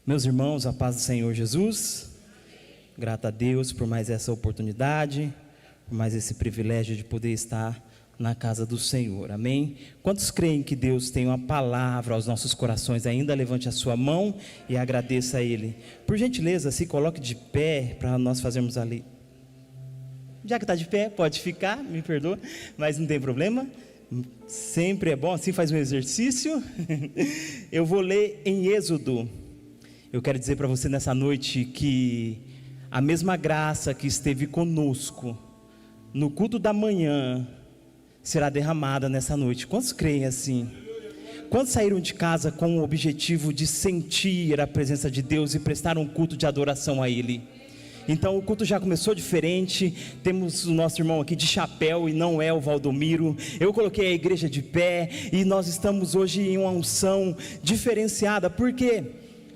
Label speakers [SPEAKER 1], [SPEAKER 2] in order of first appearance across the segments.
[SPEAKER 1] Meus irmãos, a paz do Senhor Jesus. Grato a Deus por mais essa oportunidade, por mais esse privilégio de poder estar na casa do Senhor, amém? Quantos creem que Deus tem uma palavra aos nossos corações ainda? Levante a sua mão e agradeça a Ele. Por gentileza, se coloque de pé para nós fazermos ali. Já que está de pé, pode ficar, me perdoa, mas não tem problema. Sempre é bom, assim faz um exercício. Eu vou ler em Êxodo. Eu quero dizer para você nessa noite que a mesma graça que esteve conosco no culto da manhã será derramada nessa noite. Quantos creem assim? Quantos saíram de casa com o objetivo de sentir a presença de Deus e prestar um culto de adoração a Ele? Então o culto já começou diferente. Temos o nosso irmão aqui de chapéu e não é o Valdomiro. Eu coloquei a igreja de pé e nós estamos hoje em uma unção diferenciada. Por quê?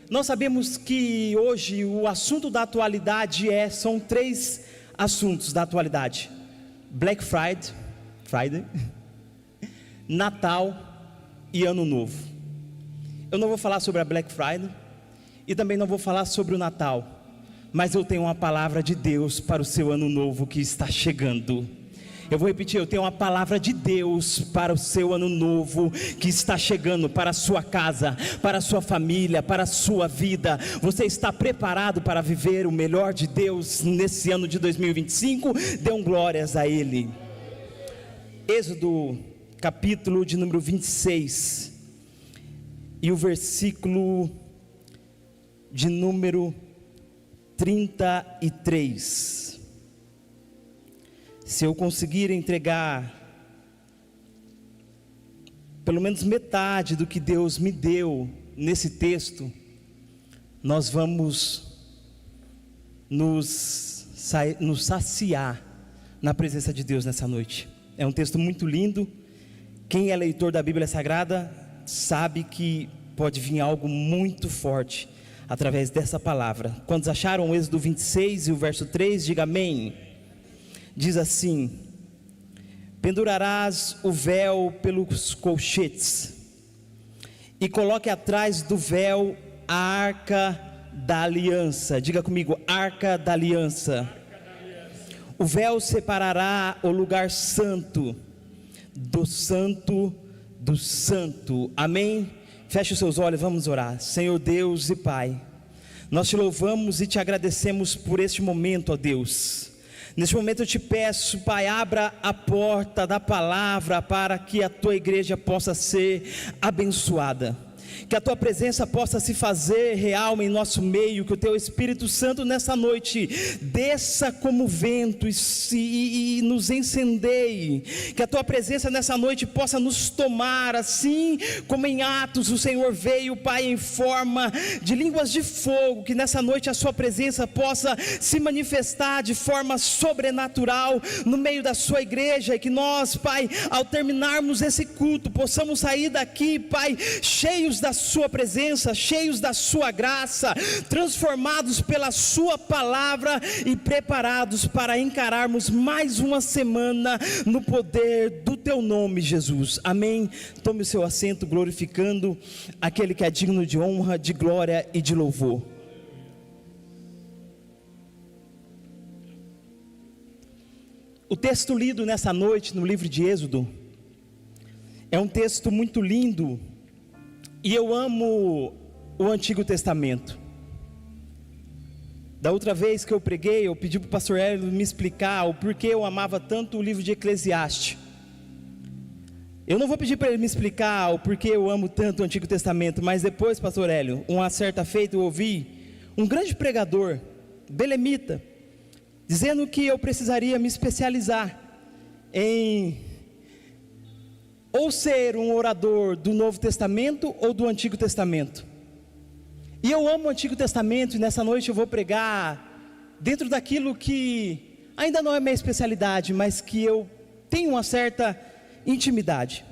[SPEAKER 1] Nós sabemos que hoje o assunto da atualidade são 3 assuntos da atualidade: Black Friday, Natal e Ano Novo. Eu não vou falar sobre a Black Friday e também não vou falar sobre o Natal, mas eu tenho uma palavra de Deus para o seu Ano Novo que está chegando. Eu vou repetir, eu tenho uma palavra de Deus para o seu Ano Novo que está chegando, para a sua casa, para a sua família, para a sua vida. Você está preparado para viver o melhor de Deus nesse ano de 2025? Dêem glórias a Ele. Êxodo, capítulo de número 26, e o versículo de número 33. Se eu conseguir entregar pelo menos metade do que Deus me deu nesse texto, nós vamos nos saciar na presença de Deus nessa noite. É um texto muito lindo. Quem é leitor da Bíblia Sagrada sabe que pode vir algo muito forte através dessa palavra. Quantos acharam o Êxodo 26 e o verso 3, diga amém. Diz assim: pendurarás o véu pelos colchetes e coloque atrás do véu a arca da aliança. Diga comigo, arca da aliança. O véu separará o lugar santo do santo do santo. Amém? Feche os seus olhos, vamos orar. Senhor Deus e Pai, nós te louvamos e te agradecemos por este momento, ó Deus. Neste momento eu te peço, Pai, abra a porta da palavra para que a tua igreja possa ser abençoada, que a tua presença possa se fazer real em nosso meio, que o teu Espírito Santo nessa noite desça como vento e nos incendeie, que a tua presença nessa noite possa nos tomar, assim como em Atos o Senhor veio, Pai, em forma de línguas de fogo, que nessa noite a sua presença possa se manifestar de forma sobrenatural no meio da sua igreja, e que nós, Pai, ao terminarmos esse culto, possamos sair daqui, Pai, cheios da sua presença, cheios da sua graça, transformados pela sua palavra e preparados para encararmos mais uma semana no poder do teu nome, Jesus. Amém. Tome o seu assento, glorificando aquele que é digno de honra, de glória e de louvor. O texto lido nessa noite no livro de Êxodo é um texto muito lindo. E eu amo o Antigo Testamento. Da outra vez que eu preguei, eu pedi para o pastor Hélio me explicar o porquê eu amava tanto o livro de Eclesiastes. Eu não vou pedir para ele me explicar o porquê eu amo tanto o Antigo Testamento, mas depois, pastor Hélio, uma certa feita eu ouvi um grande pregador, belemita, dizendo que eu precisaria me especializar em ou ser um orador do Novo Testamento ou do Antigo Testamento. E eu amo o Antigo Testamento, e nessa noite eu vou pregar dentro daquilo que ainda não é minha especialidade, mas que eu tenho uma certa intimidade.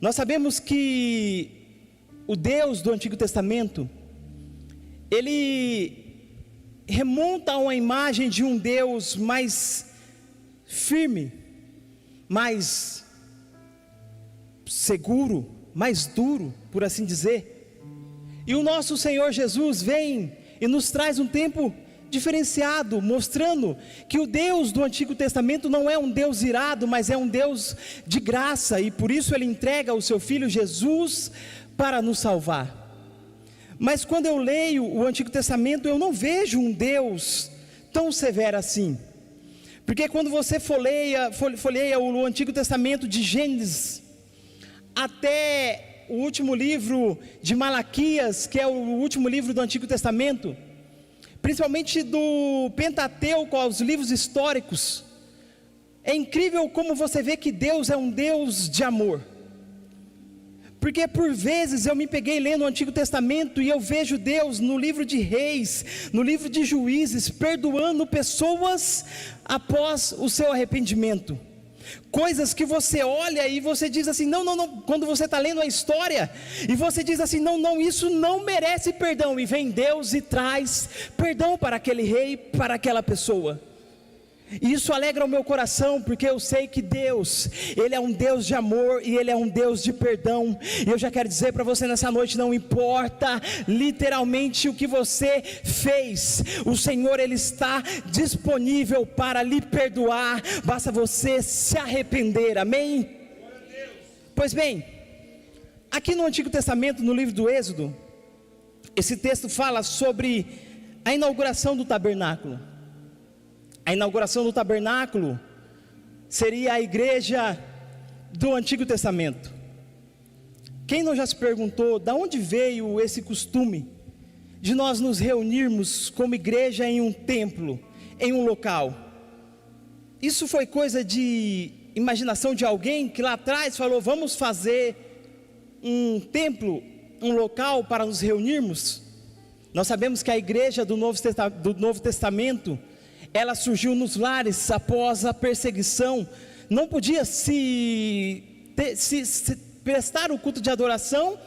[SPEAKER 1] Nós sabemos que o Deus do Antigo Testamento, ele remonta a uma imagem de um Deus mais firme, mais seguro, mais duro, por assim dizer. E o nosso Senhor Jesus vem e nos traz um tempo diferenciado, mostrando que o Deus do Antigo Testamento não é um Deus irado, mas é um Deus de graça, e por isso Ele entrega o seu Filho Jesus para nos salvar. Mas quando eu leio o Antigo Testamento, eu não vejo um Deus tão severo assim, porque quando você folheia o Antigo Testamento de Gênesis até o último livro de Malaquias, que é o último livro do Antigo Testamento, principalmente do Pentateuco aos livros históricos, é incrível como você vê que Deus é um Deus de amor. Porque por vezes eu me peguei lendo o Antigo Testamento e eu vejo Deus no livro de Reis, no livro de Juízes, perdoando pessoas após o seu arrependimento. Coisas que você olha e você diz assim, não, quando você está lendo a história, e você diz assim, não, isso não merece perdão, e vem Deus e traz perdão para aquele rei, para aquela pessoa. E isso alegra o meu coração, porque eu sei que Deus, Ele é um Deus de amor, e Ele é um Deus de perdão. E eu já quero dizer para você nessa noite, não importa literalmente o que você fez, o Senhor Ele está disponível para lhe perdoar, basta você se arrepender, amém? Pois bem, aqui no Antigo Testamento, no livro do Êxodo, esse texto fala sobre a inauguração do tabernáculo. A inauguração do tabernáculo seria a igreja do Antigo Testamento. Quem não já se perguntou de onde veio esse costume de nós nos reunirmos como igreja em um templo, em um local? Isso foi coisa de imaginação de alguém que lá atrás falou, vamos fazer um templo, um local para nos reunirmos? Nós sabemos que a igreja do Novo Testamento, ela surgiu nos lares após a perseguição. Não podia se prestar o culto de adoração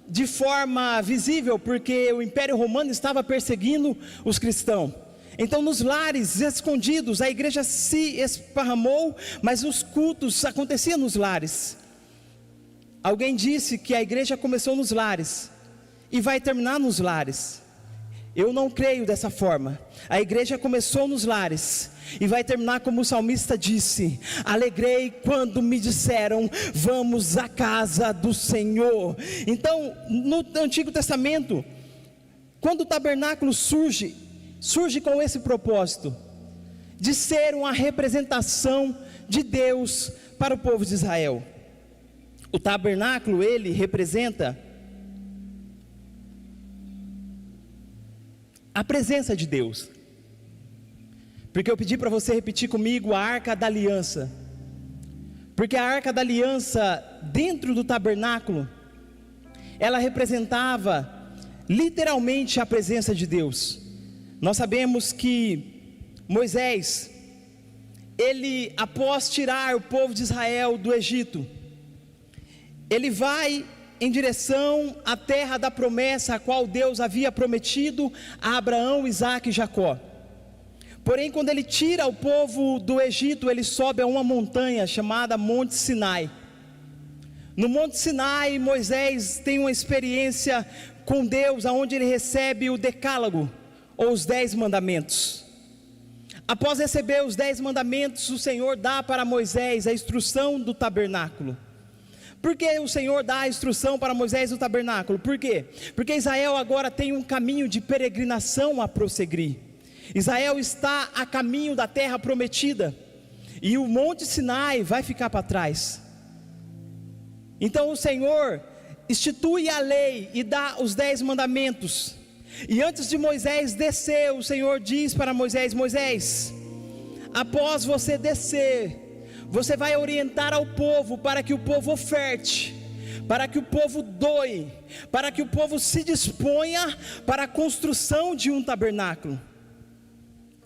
[SPEAKER 1] de forma visível, porque o Império Romano estava perseguindo os cristãos. Então nos lares escondidos, a igreja se esparramou, mas os cultos aconteciam nos lares. Alguém disse que a igreja começou nos lares e vai terminar nos lares. Eu não creio dessa forma. A igreja começou nos lares e vai terminar como o salmista disse: alegrei quando me disseram, vamos à casa do Senhor. Então, no Antigo Testamento, quando o tabernáculo surge com esse propósito, de ser uma representação de Deus para o povo de Israel. O tabernáculo, ele representa a presença de Deus, porque eu pedi para você repetir comigo a Arca da Aliança, porque a Arca da Aliança dentro do tabernáculo, ela representava literalmente a presença de Deus. Nós sabemos que Moisés, ele após tirar o povo de Israel do Egito, ele vai em direção à terra da promessa, a qual Deus havia prometido a Abraão, Isaque e Jacó. Porém, quando ele tira o povo do Egito, ele sobe a uma montanha chamada Monte Sinai. No Monte Sinai, Moisés tem uma experiência com Deus, onde ele recebe o decálogo, ou os 10 mandamentos. Após receber os 10 mandamentos, o Senhor dá para Moisés a instrução do tabernáculo. Por que o Senhor dá a instrução para Moisés do tabernáculo? Por quê? Porque Israel agora tem um caminho de peregrinação a prosseguir. Israel está a caminho da terra prometida, e o Monte Sinai vai ficar para trás. Então o Senhor institui a lei e dá os 10 mandamentos. E antes de Moisés descer, o Senhor diz para Moisés: Moisés, após você descer, você vai orientar ao povo para que o povo oferte, para que o povo doe, para que o povo se disponha para a construção de um tabernáculo.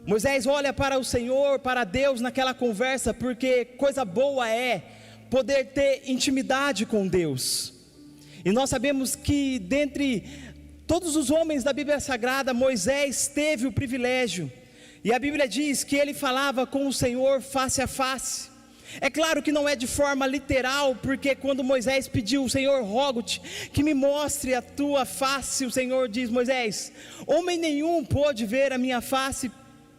[SPEAKER 1] Moisés olha para o Senhor, para Deus naquela conversa, porque coisa boa é poder ter intimidade com Deus. E nós sabemos que dentre todos os homens da Bíblia Sagrada, Moisés teve o privilégio, e a Bíblia diz que ele falava com o Senhor face a face. É claro que não é de forma literal, porque quando Moisés pediu, Senhor, rogo-te que me mostre a tua face, o Senhor diz, Moisés, homem nenhum pôde ver a minha face,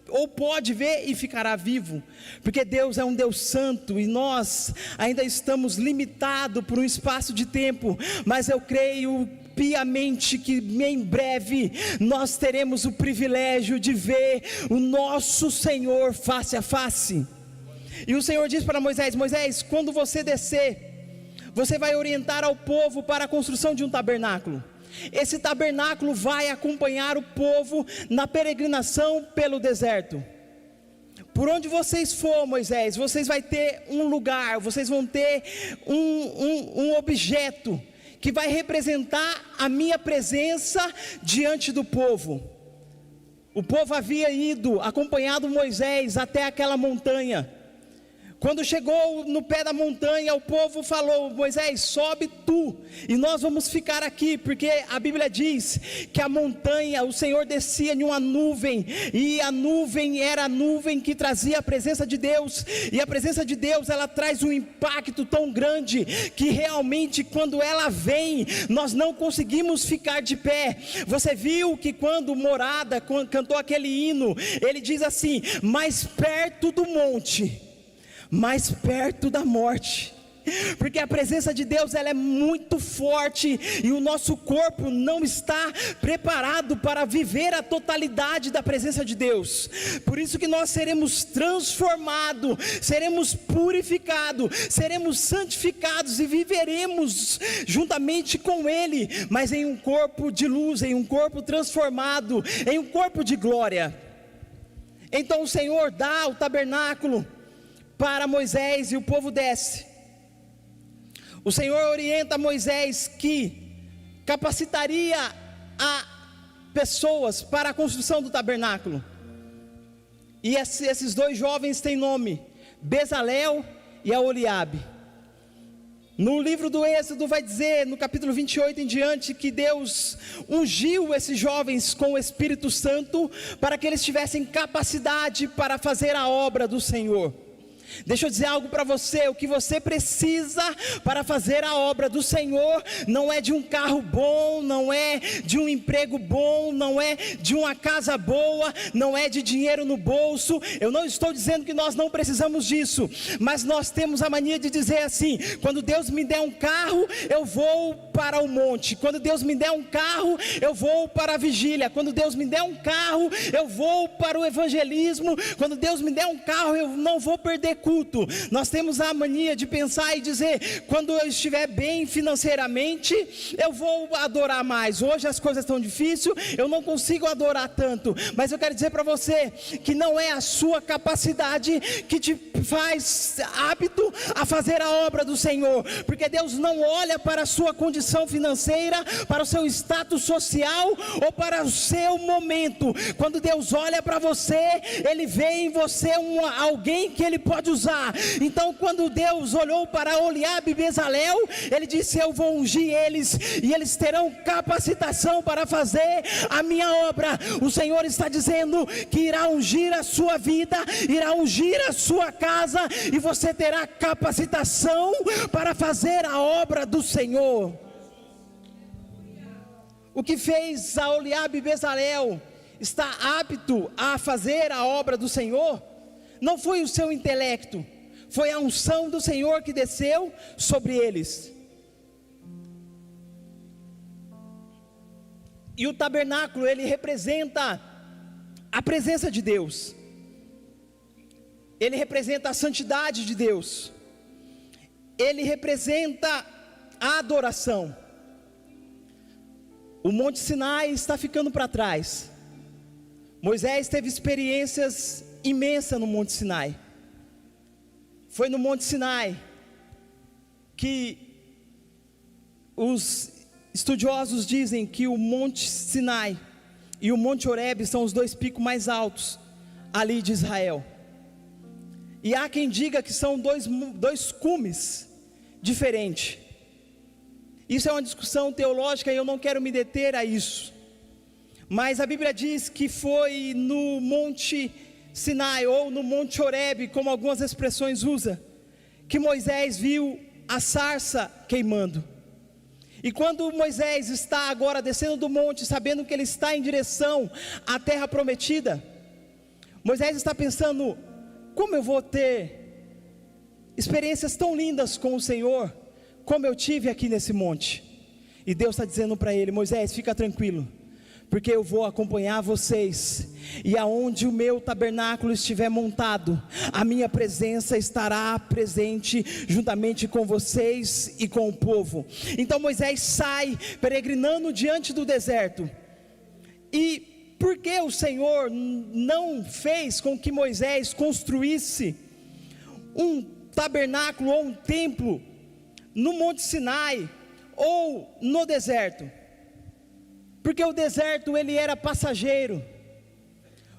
[SPEAKER 1] ou pode ver e ficará vivo, porque Deus é um Deus santo, e nós ainda estamos limitados por um espaço de tempo, mas eu creio piamente que em breve nós teremos o privilégio de ver o nosso Senhor face a face. E o Senhor diz para Moisés, Moisés, quando você descer, você vai orientar ao povo para a construção de um tabernáculo. Esse tabernáculo vai acompanhar o povo na peregrinação pelo deserto. Por onde vocês for, Moisés, vocês vão ter um lugar, vocês vão ter um objeto que vai representar a minha presença diante do povo. O povo havia ido, acompanhado Moisés até aquela montanha. Quando chegou no pé da montanha, o povo falou, Moisés, sobe tu, e nós vamos ficar aqui, porque a Bíblia diz que a montanha, o Senhor descia em uma nuvem, e a nuvem era a nuvem que trazia a presença de Deus, e a presença de Deus, ela traz um impacto tão grande, que realmente quando ela vem, nós não conseguimos ficar de pé. Você viu que quando Morada cantou aquele hino, ele diz assim, mais perto do monte, mais perto da morte, porque a presença de Deus ela é muito forte, e o nosso corpo não está preparado para viver a totalidade da presença de Deus. Por isso que nós seremos transformados, seremos purificados, seremos santificados e viveremos juntamente com Ele, mas em um corpo de luz, em um corpo transformado, em um corpo de glória. Então o Senhor dá o tabernáculo para Moisés e o povo desce. O Senhor orienta Moisés que capacitaria a pessoas para a construção do tabernáculo. E esses dois jovens têm nome, Bezalel e Aholiabe. No livro do Êxodo vai dizer, no capítulo 28 em diante, que Deus ungiu esses jovens com o Espírito Santo, para que eles tivessem capacidade para fazer a obra do Senhor. Deixa eu dizer algo para você, o que você precisa para fazer a obra do Senhor, não é de um carro bom, não é de um emprego bom, não é de uma casa boa, não é de dinheiro no bolso. Eu não estou dizendo que nós não precisamos disso, mas nós temos a mania de dizer assim, quando Deus me der um carro, eu vou para o monte, quando Deus me der um carro, eu vou para a vigília, quando Deus me der um carro, eu vou para o evangelismo, quando Deus me der um carro, eu não vou perder culto. Nós temos a mania de pensar e dizer, quando eu estiver bem financeiramente, eu vou adorar mais. Hoje as coisas estão difíceis, eu não consigo adorar tanto, mas eu quero dizer para você, que não é a sua capacidade que te faz apto a fazer a obra do Senhor, porque Deus não olha para a sua condição financeira, para o seu status social, ou para o seu momento. Quando Deus olha para você, Ele vê em você alguém que Ele pode usar. Então quando Deus olhou para Aholiabe e Bezalel, Ele disse, eu vou ungir eles, e eles terão capacitação para fazer a minha obra. O Senhor está dizendo que irá ungir a sua vida, irá ungir a sua casa, e você terá capacitação para fazer a obra do Senhor. O que fez Aholiabe e Bezalel estar apto a fazer a obra do Senhor, não foi o seu intelecto, foi a unção do Senhor que desceu sobre eles. E o tabernáculo, ele representa a presença de Deus, ele representa a santidade de Deus, ele representa a adoração. O Monte Sinai está ficando para trás. Moisés teve experiências imensas no Monte Sinai. Foi no Monte Sinai que os estudiosos dizem que o Monte Sinai e o Monte Horebe são os dois picos mais altos ali de Israel. E há quem diga que são dois cumes diferentes. Isso é uma discussão teológica e eu não quero me deter a isso. Mas a Bíblia diz que foi no Monte Sinai ou no Monte Horebe, como algumas expressões usam, que Moisés viu a sarça queimando. E quando Moisés está agora descendo do monte, sabendo que ele está em direção à terra prometida, Moisés está pensando: como eu vou ter experiências tão lindas com o Senhor, como eu tive aqui nesse monte? E Deus está dizendo para ele: Moisés, fica tranquilo, porque eu vou acompanhar vocês, e aonde o meu tabernáculo estiver montado, a minha presença estará presente juntamente com vocês e com o povo. Então Moisés sai peregrinando diante do deserto. E por que o Senhor não fez com que Moisés construísse um tabernáculo ou um templo no Monte Sinai ou no deserto? Porque o deserto ele era passageiro.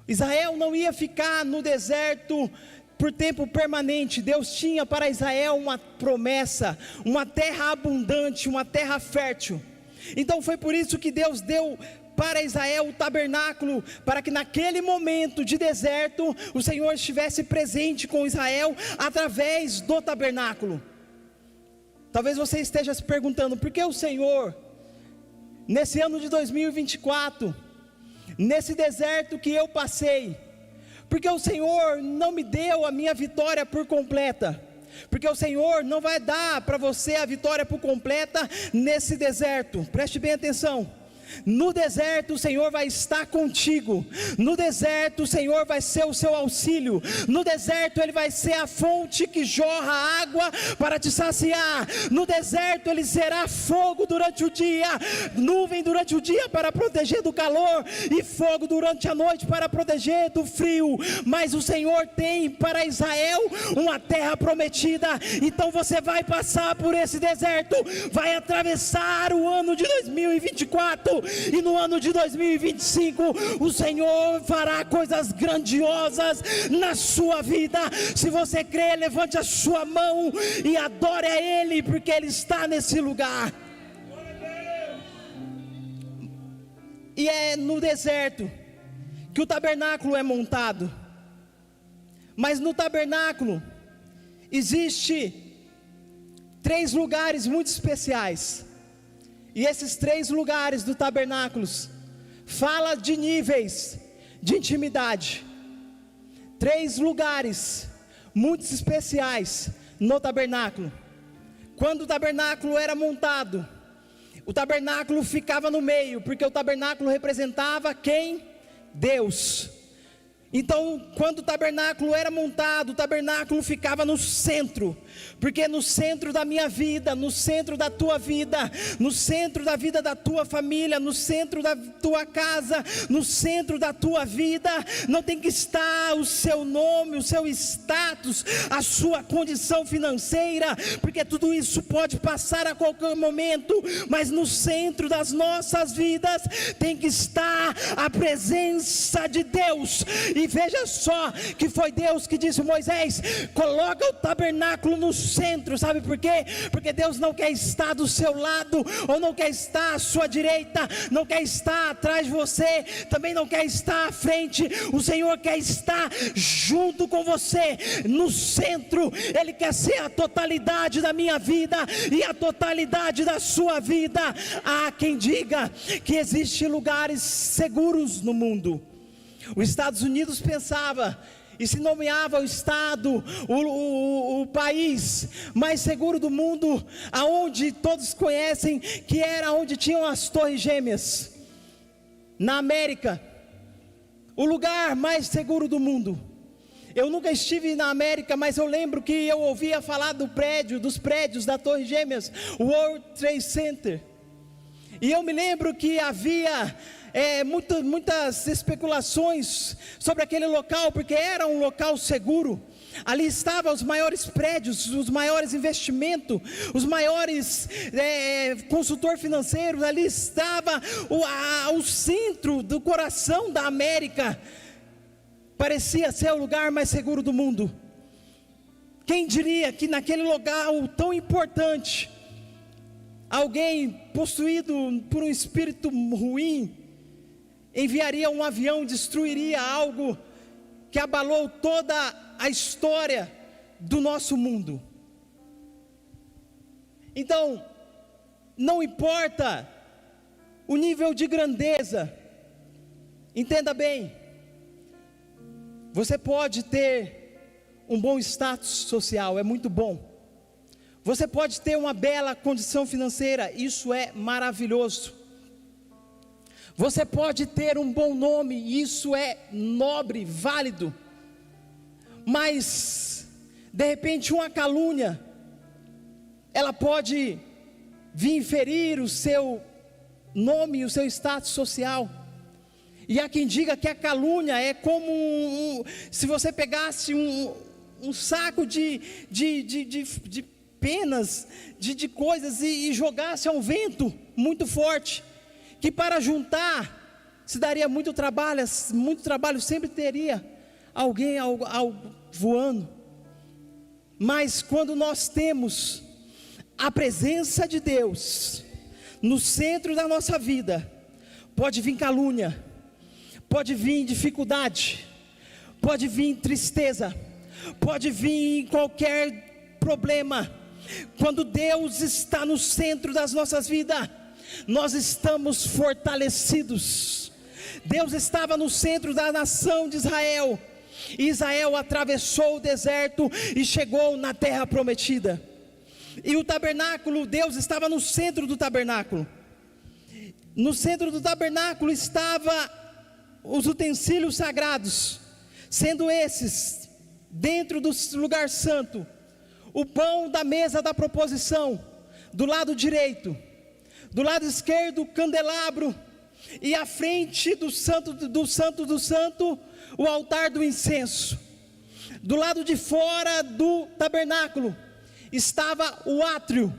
[SPEAKER 1] Israel não ia ficar no deserto por tempo permanente. Deus tinha para Israel uma promessa, uma terra abundante, uma terra fértil. Então foi por isso que Deus deu para Israel o tabernáculo, para que naquele momento de deserto o Senhor estivesse presente com Israel através do tabernáculo. Talvez você esteja se perguntando: por que o Senhor, nesse ano de 2024, nesse deserto que eu passei, porque o Senhor não me deu a minha vitória por completa? Porque o Senhor não vai dar para você a vitória por completa nesse deserto. Preste bem atenção. No deserto o Senhor vai estar contigo. No deserto o Senhor vai ser o seu auxílio. No deserto Ele vai ser a fonte que jorra água para te saciar. No deserto Ele será fogo durante o dia, nuvem durante o dia para proteger do calor, e fogo durante a noite para proteger do frio. Mas o Senhor tem para Israel uma terra prometida. Então você vai passar por esse deserto, vai atravessar o ano de 2024, e no ano de 2025 o Senhor fará coisas grandiosas na sua vida. Se você crê, levante a sua mão e adore a Ele, porque Ele está nesse lugar. E é no deserto que o tabernáculo é montado. Mas no tabernáculo existe 3 lugares muito especiais. E esses 3 lugares do tabernáculo fala de níveis de intimidade. 3 lugares muito especiais no tabernáculo. Quando o tabernáculo era montado, o tabernáculo ficava no meio, porque o tabernáculo representava quem? Deus. Então, quando o tabernáculo era montado, o tabernáculo ficava no centro, porque no centro da minha vida, no centro da tua vida, no centro da vida da tua família, no centro da tua casa, no centro da tua vida, não tem que estar o seu nome, o seu status, a sua condição financeira, porque tudo isso pode passar a qualquer momento, mas no centro das nossas vidas tem que estar a presença de Deus. E veja só que foi Deus que disse: Moisés, coloca o tabernáculo no centro. Sabe por quê? Porque Deus não quer estar do seu lado, ou não quer estar à sua direita, não quer estar atrás de você, também não quer estar à frente. O Senhor quer estar junto com você, no centro. Ele quer ser a totalidade da minha vida e a totalidade da sua vida. Há quem diga que existem lugares seguros no mundo. Os Estados Unidos pensava e se nomeava o estado, o país mais seguro do mundo, aonde todos conhecem, que era onde tinham as Torres Gêmeas, na América, o lugar mais seguro do mundo. Eu nunca estive na América, mas eu lembro que eu ouvia falar dos prédios da Torre Gêmeas, World Trade Center, e eu me lembro que havia muitas especulações sobre aquele local, porque era um local seguro. Ali estavam os maiores prédios, os maiores investimentos, os maiores consultores financeiros. Ali estava o centro do coração da América. Parecia ser o lugar mais seguro do mundo. Quem diria que naquele lugar tão importante, alguém possuído por um espírito ruim enviaria um avião e destruiria algo que abalou toda a história do nosso mundo. Então, não importa o nível de grandeza, entenda bem, você pode ter um bom status social, é muito bom. Você pode ter uma bela condição financeira, isso é maravilhoso. Você pode ter um bom nome, isso é nobre, válido. Mas, de repente, uma calúnia, ela pode vir ferir o seu nome, o seu status social. E há quem diga que a calúnia é como se você pegasse um saco de penas, de coisas e jogasse ao vento muito forte, que para juntar se daria muito trabalho sempre teria alguém voando. Mas quando nós temos a presença de Deus no centro da nossa vida, pode vir calúnia, pode vir dificuldade, pode vir tristeza, pode vir qualquer problema. Quando Deus está no centro das nossas vidas, nós estamos fortalecidos. Deus estava no centro da nação de Israel. Israel atravessou o deserto e chegou na terra prometida. E o tabernáculo, Deus estava no centro do tabernáculo. No centro do tabernáculo estavam os utensílios sagrados, sendo esses, dentro do lugar santo, o pão da mesa da proposição, do lado direito, do lado esquerdo o candelabro, e à frente do santo, o altar do incenso. Do lado de fora do tabernáculo estava o átrio.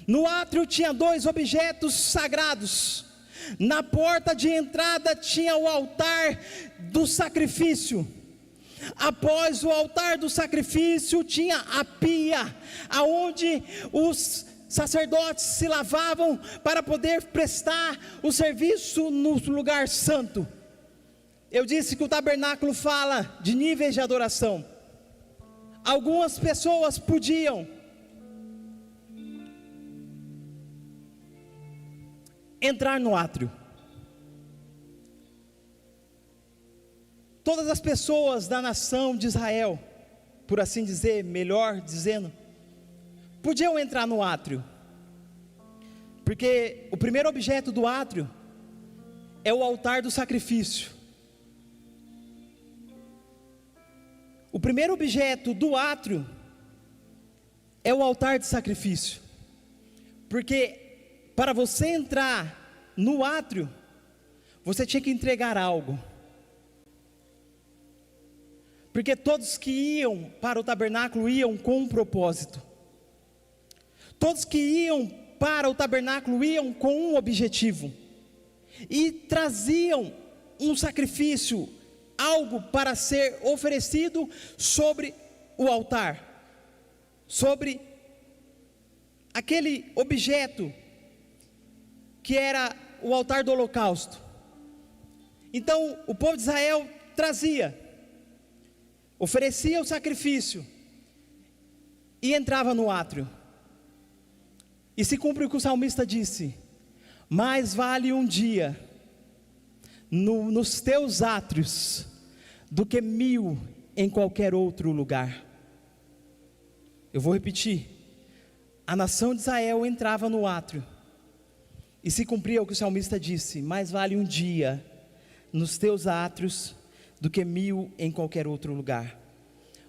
[SPEAKER 1] No átrio tinha 2 objetos sagrados. Na porta de entrada tinha o altar do sacrifício. Após o altar do sacrifício tinha a pia, aonde os sacerdotes se lavavam para poder prestar o serviço no lugar santo. Eu disse que o tabernáculo fala de níveis de adoração. Algumas pessoas podiam entrar no átrio. Todas as pessoas da nação de Israel, por assim dizer, melhor dizendo, podiam entrar no átrio, porque o primeiro objeto do átrio é o altar do sacrifício. O primeiro objeto do átrio é o altar de sacrifício, porque para você entrar no átrio, você tinha que entregar algo. Porque todos que iam para o tabernáculo iam com um propósito. Todos que iam para o tabernáculo iam com um objetivo. E traziam um sacrifício, algo para ser oferecido sobre o altar. Sobre aquele objeto que era o altar do holocausto. Então o povo de Israel trazia, oferecia o sacrifício e entrava no átrio. E se cumpre o que o salmista disse: mais vale um dia nos teus átrios do que 1000 em qualquer outro lugar. Eu vou repetir: a nação de Israel entrava no átrio, e se cumpria o que o salmista disse: mais vale um dia nos teus átrios do que 1000 em qualquer outro lugar.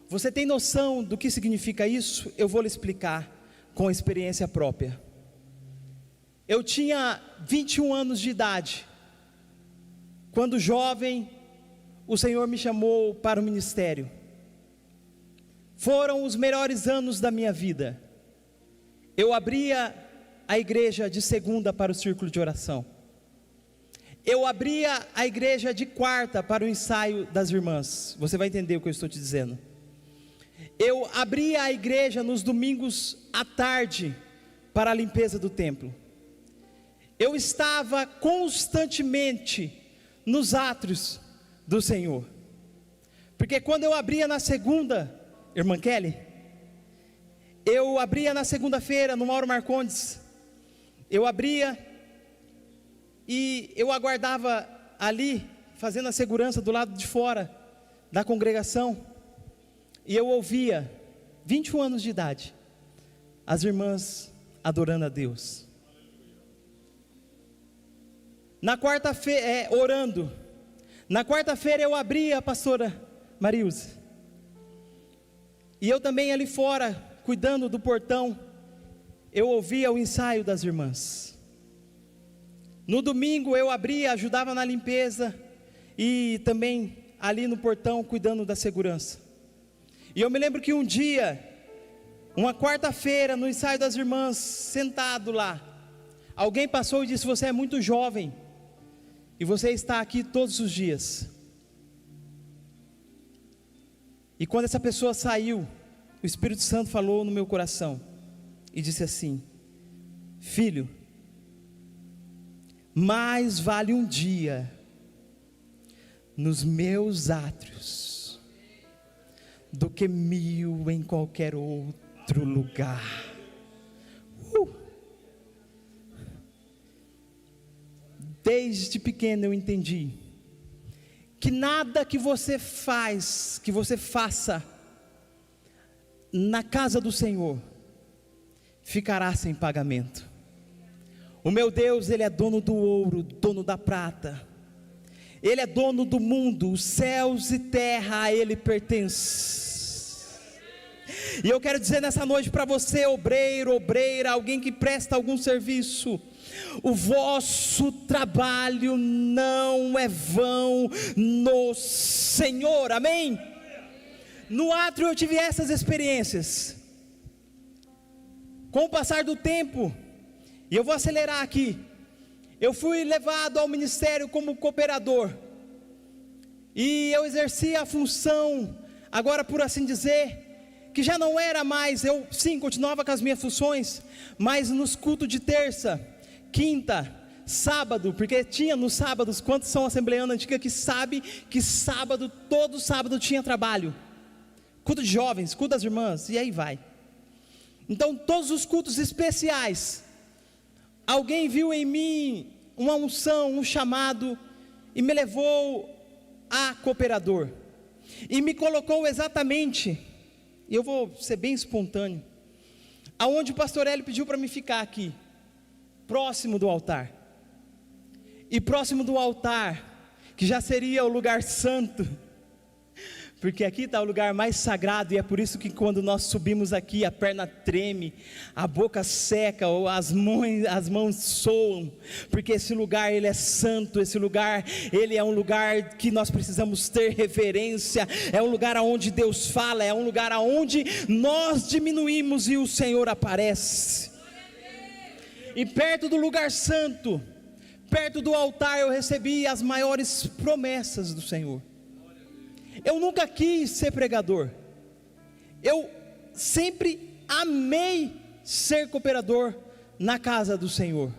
[SPEAKER 1] Você tem noção do que significa isso? Eu vou lhe explicar com experiência própria. Eu tinha 21 anos de idade, quando jovem, o Senhor me chamou para o ministério. Foram os melhores anos da minha vida. Eu abria a igreja de segunda para o círculo de oração. Eu abria a igreja de quarta para o ensaio das irmãs. Você vai entender o que eu estou te dizendo. Eu abria a igreja nos domingos à tarde para a limpeza do templo. Eu estava constantemente nos átrios do Senhor. Porque quando eu abria na segunda, irmã Kelly, eu abria na segunda-feira, no Mauro Marcondes, eu abria e eu aguardava ali, fazendo a segurança do lado de fora da congregação, e eu ouvia, 21 anos de idade, as irmãs adorando a Deus. Na quarta-feira, orando. Na quarta-feira eu abri a pastora Marilze, e eu também ali fora, cuidando do portão, eu ouvia o ensaio das irmãs. No domingo eu abria, ajudava na limpeza, e também ali no portão, cuidando da segurança. E eu me lembro que um dia, uma quarta-feira, no ensaio das irmãs, sentado lá, alguém passou e disse: você é muito jovem, e você está aqui todos os dias. E quando essa pessoa saiu, o Espírito Santo falou no meu coração, e disse assim: filho, mais vale um dia nos meus átrios do que 1000 em qualquer outro lugar. Desde pequeno eu entendi que nada que você faça na casa do Senhor ficará sem pagamento. O meu Deus, Ele é dono do ouro, dono da prata, Ele é dono do mundo, os céus e terra a Ele pertence. E eu quero dizer nessa noite para você, obreiro, obreira, alguém que presta algum serviço: o vosso trabalho não é vão no Senhor, amém? No átrio eu tive essas experiências. Com o passar do tempo, e eu vou acelerar aqui, eu fui levado ao ministério como cooperador, e eu exerci a função, agora por assim dizer, que já não era mais, eu sim continuava com as minhas funções, mas nos cultos de terça, quinta, sábado, porque tinha nos sábados, quantos são assembleanos antigos que sabe que sábado, todo sábado tinha trabalho, culto de jovens, culto das irmãs, e aí vai. Então todos os cultos especiais, alguém viu em mim uma unção, um chamado, e me levou a cooperador, e me colocou exatamente, e eu vou ser bem espontâneo, aonde o pastor Hélio pediu para me ficar aqui, próximo do altar. E próximo do altar, que já seria o lugar santo, porque aqui está o lugar mais sagrado, e é por isso que quando nós subimos aqui, a perna treme, a boca seca, ou as mãos soam, porque esse lugar ele é santo, esse lugar ele é um lugar que nós precisamos ter reverência, é um lugar onde Deus fala, é um lugar onde nós diminuímos e o Senhor aparece. E perto do lugar santo, perto do altar, eu recebi as maiores promessas do Senhor. Eu nunca quis ser pregador, eu sempre amei ser cooperador na casa do Senhor,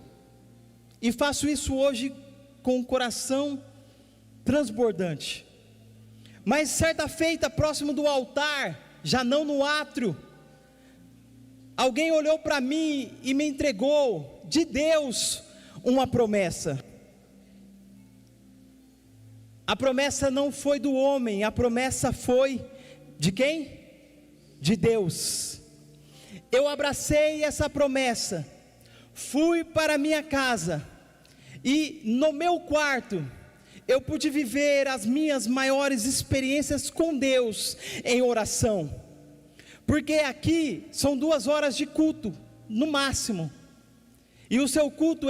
[SPEAKER 1] e faço isso hoje com o coração transbordante. Mas certa feita, próximo do altar, já não no átrio, alguém olhou para mim e me entregou de Deus uma promessa. A promessa não foi do homem, a promessa foi de quem? De Deus. Eu abracei essa promessa, fui para minha casa, e no meu quarto, eu pude viver as minhas maiores experiências com Deus em oração, porque aqui são 2 horas de culto, no máximo, e o seu culto,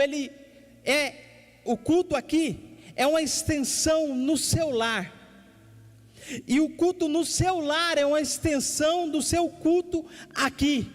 [SPEAKER 1] o culto aqui, é uma extensão no seu lar, e o culto no seu lar é uma extensão do seu culto aqui.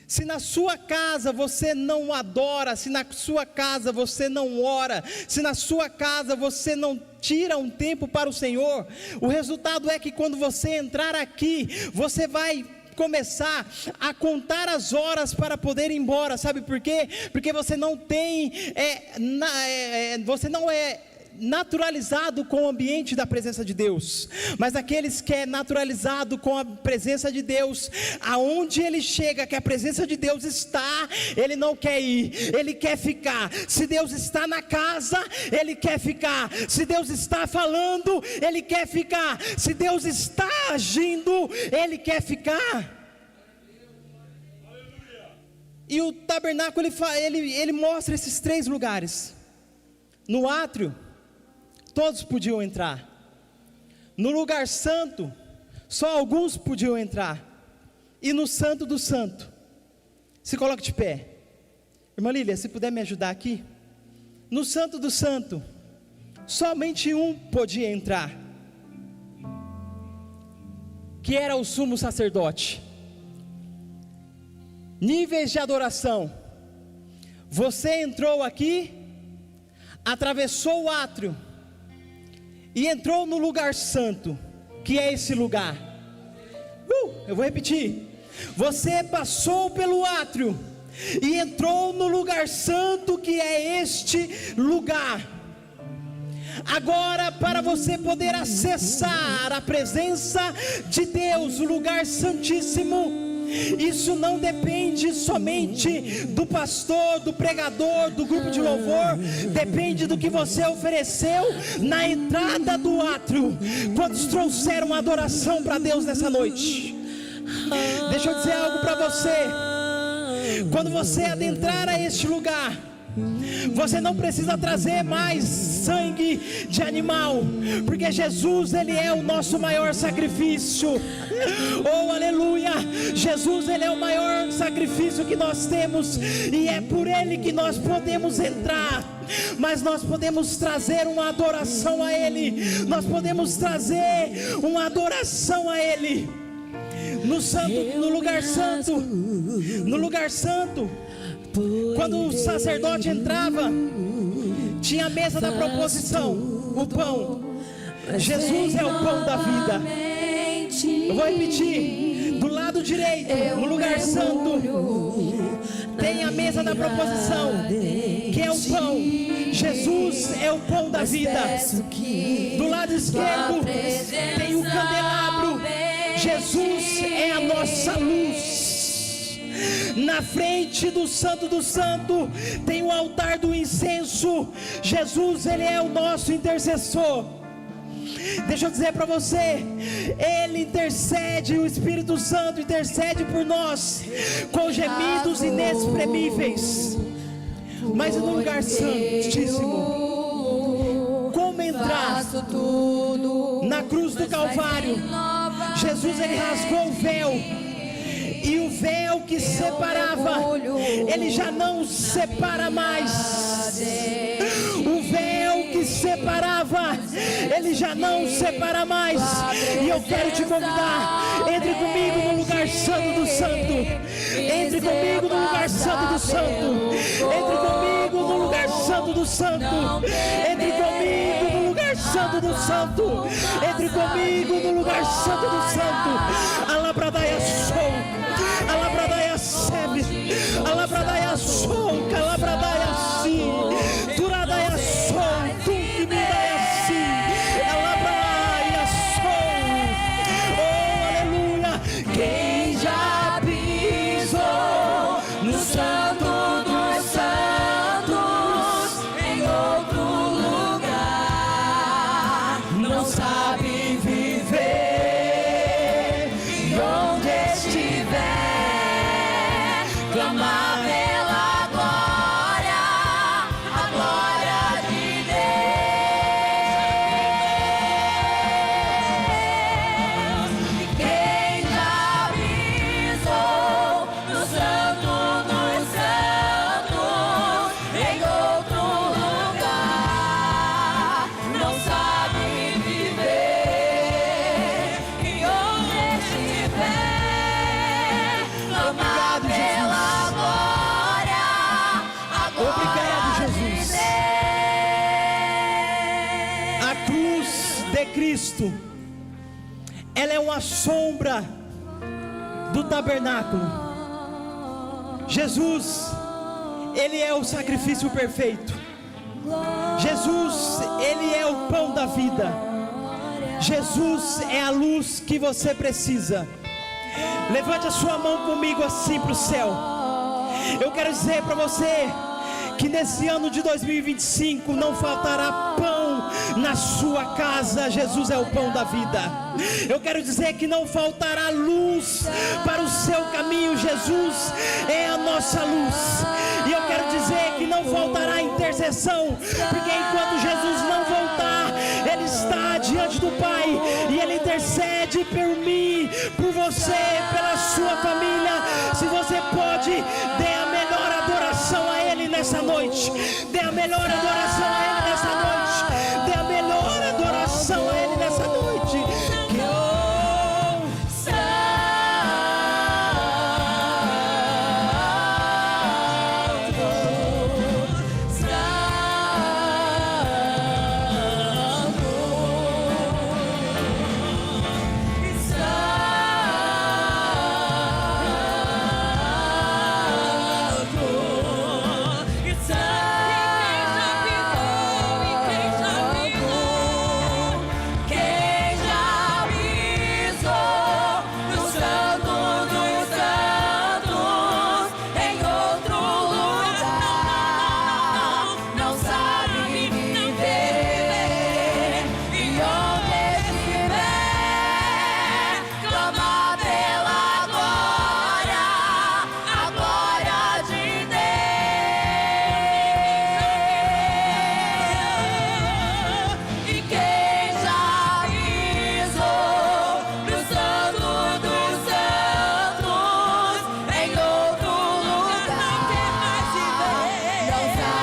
[SPEAKER 1] Se na sua casa você não adora, se na sua casa você não ora, se na sua casa você não tira um tempo para o Senhor, o resultado é que quando você entrar aqui, você vai começar a contar as horas para poder ir embora. Sabe por quê? Porque você não tem, você não é naturalizado com o ambiente da presença de Deus, mas aqueles que é naturalizado com a presença de Deus, aonde ele chega, que a presença de Deus está, ele não quer ir, ele quer ficar. Se Deus está na casa, ele quer ficar. Se Deus está falando, ele quer ficar. Se Deus está agindo, ele quer ficar. E o tabernáculo ele mostra esses 3 lugares. No átrio, todos podiam entrar. No lugar santo, só alguns podiam entrar. E no santo do santo, se coloque de pé. Irmã Lília, se puder me ajudar aqui. No santo do santo, somente um podia entrar, que era o sumo sacerdote. Níveis de adoração. Você entrou aqui, atravessou o átrio e entrou no lugar santo, que é esse lugar. Eu vou repetir. Você passou pelo átrio e entrou no lugar santo, que é este lugar. Agora, para você poder acessar a presença de Deus, o lugar santíssimo, isso não depende somente do pastor, do pregador, do grupo de louvor. Depende do que você ofereceu na entrada do átrio. Quantos trouxeram uma adoração para Deus nessa noite? Deixa eu dizer algo para você. Quando você adentrar a este lugar, você não precisa trazer mais sangue de animal, porque Jesus, ele é o nosso maior sacrifício. Oh, aleluia! Jesus, ele é o maior sacrifício que nós temos, e é por ele que nós podemos entrar. Mas nós podemos trazer uma adoração a ele. Nós podemos trazer uma adoração a ele. No lugar santo, no lugar santo, quando o sacerdote entrava, tinha a mesa da proposição, o pão. Jesus é o pão da vida. Eu vou repetir. Do lado direito, no lugar santo, tem a mesa da proposição, que é o pão. Jesus é o pão da vida. Do lado esquerdo tem o candelabro. Jesus é a nossa luz. Na frente do Santo do Santo tem o altar do incenso. Jesus, ele é o nosso intercessor. Deixa eu dizer para você, ele intercede, o Espírito Santo intercede por nós com gemidos inexprimíveis. Mas no lugar santíssimo, como entrar? Na cruz do Calvário, Jesus, ele rasgou o véu. E o véu que separava, ele já não separa mais. O véu que separava, ele já não separa mais. E eu quero te convidar, entre comigo no lugar santo do santo. Entre comigo no lugar santo do santo. Entre comigo no lugar santo do santo. Entre comigo no lugar santo do santo. Entre comigo no lugar santo do santo. Alabradaya Sol. Alabradaya Sebe, Alabradaya Sol, Calabradaya Si, Turadaya Sol, Tukimidaya Si, Alabradaya Sol. Oh, aleluia! Quem já pisou no santo dos santos, em outro lugar, não sabe viver e onde estiver. Clamar pela glória, a glória de Deus. E quem já pisou no santo dos santos, em outro lugar, não sabe viver. E onde estiver, clamar pela Cristo, ela é uma sombra do tabernáculo. Jesus, ele é o sacrifício perfeito. Jesus, Ele é o pão da vida. Jesus é a luz que você precisa. Levante a sua mão comigo assim para o céu. Eu quero dizer para você que nesse ano de 2025 não faltará pão na sua casa. Jesus é o pão da vida. Eu quero dizer que não faltará luz para o seu caminho. Jesus é a nossa luz. E eu quero dizer que não faltará intercessão, porque enquanto Jesus não voltar, Ele está diante do Pai e Ele intercede por mim, por você, pela sua família. Se você pode, dê a melhor adoração a Ele nessa noite. Dê a melhor adoração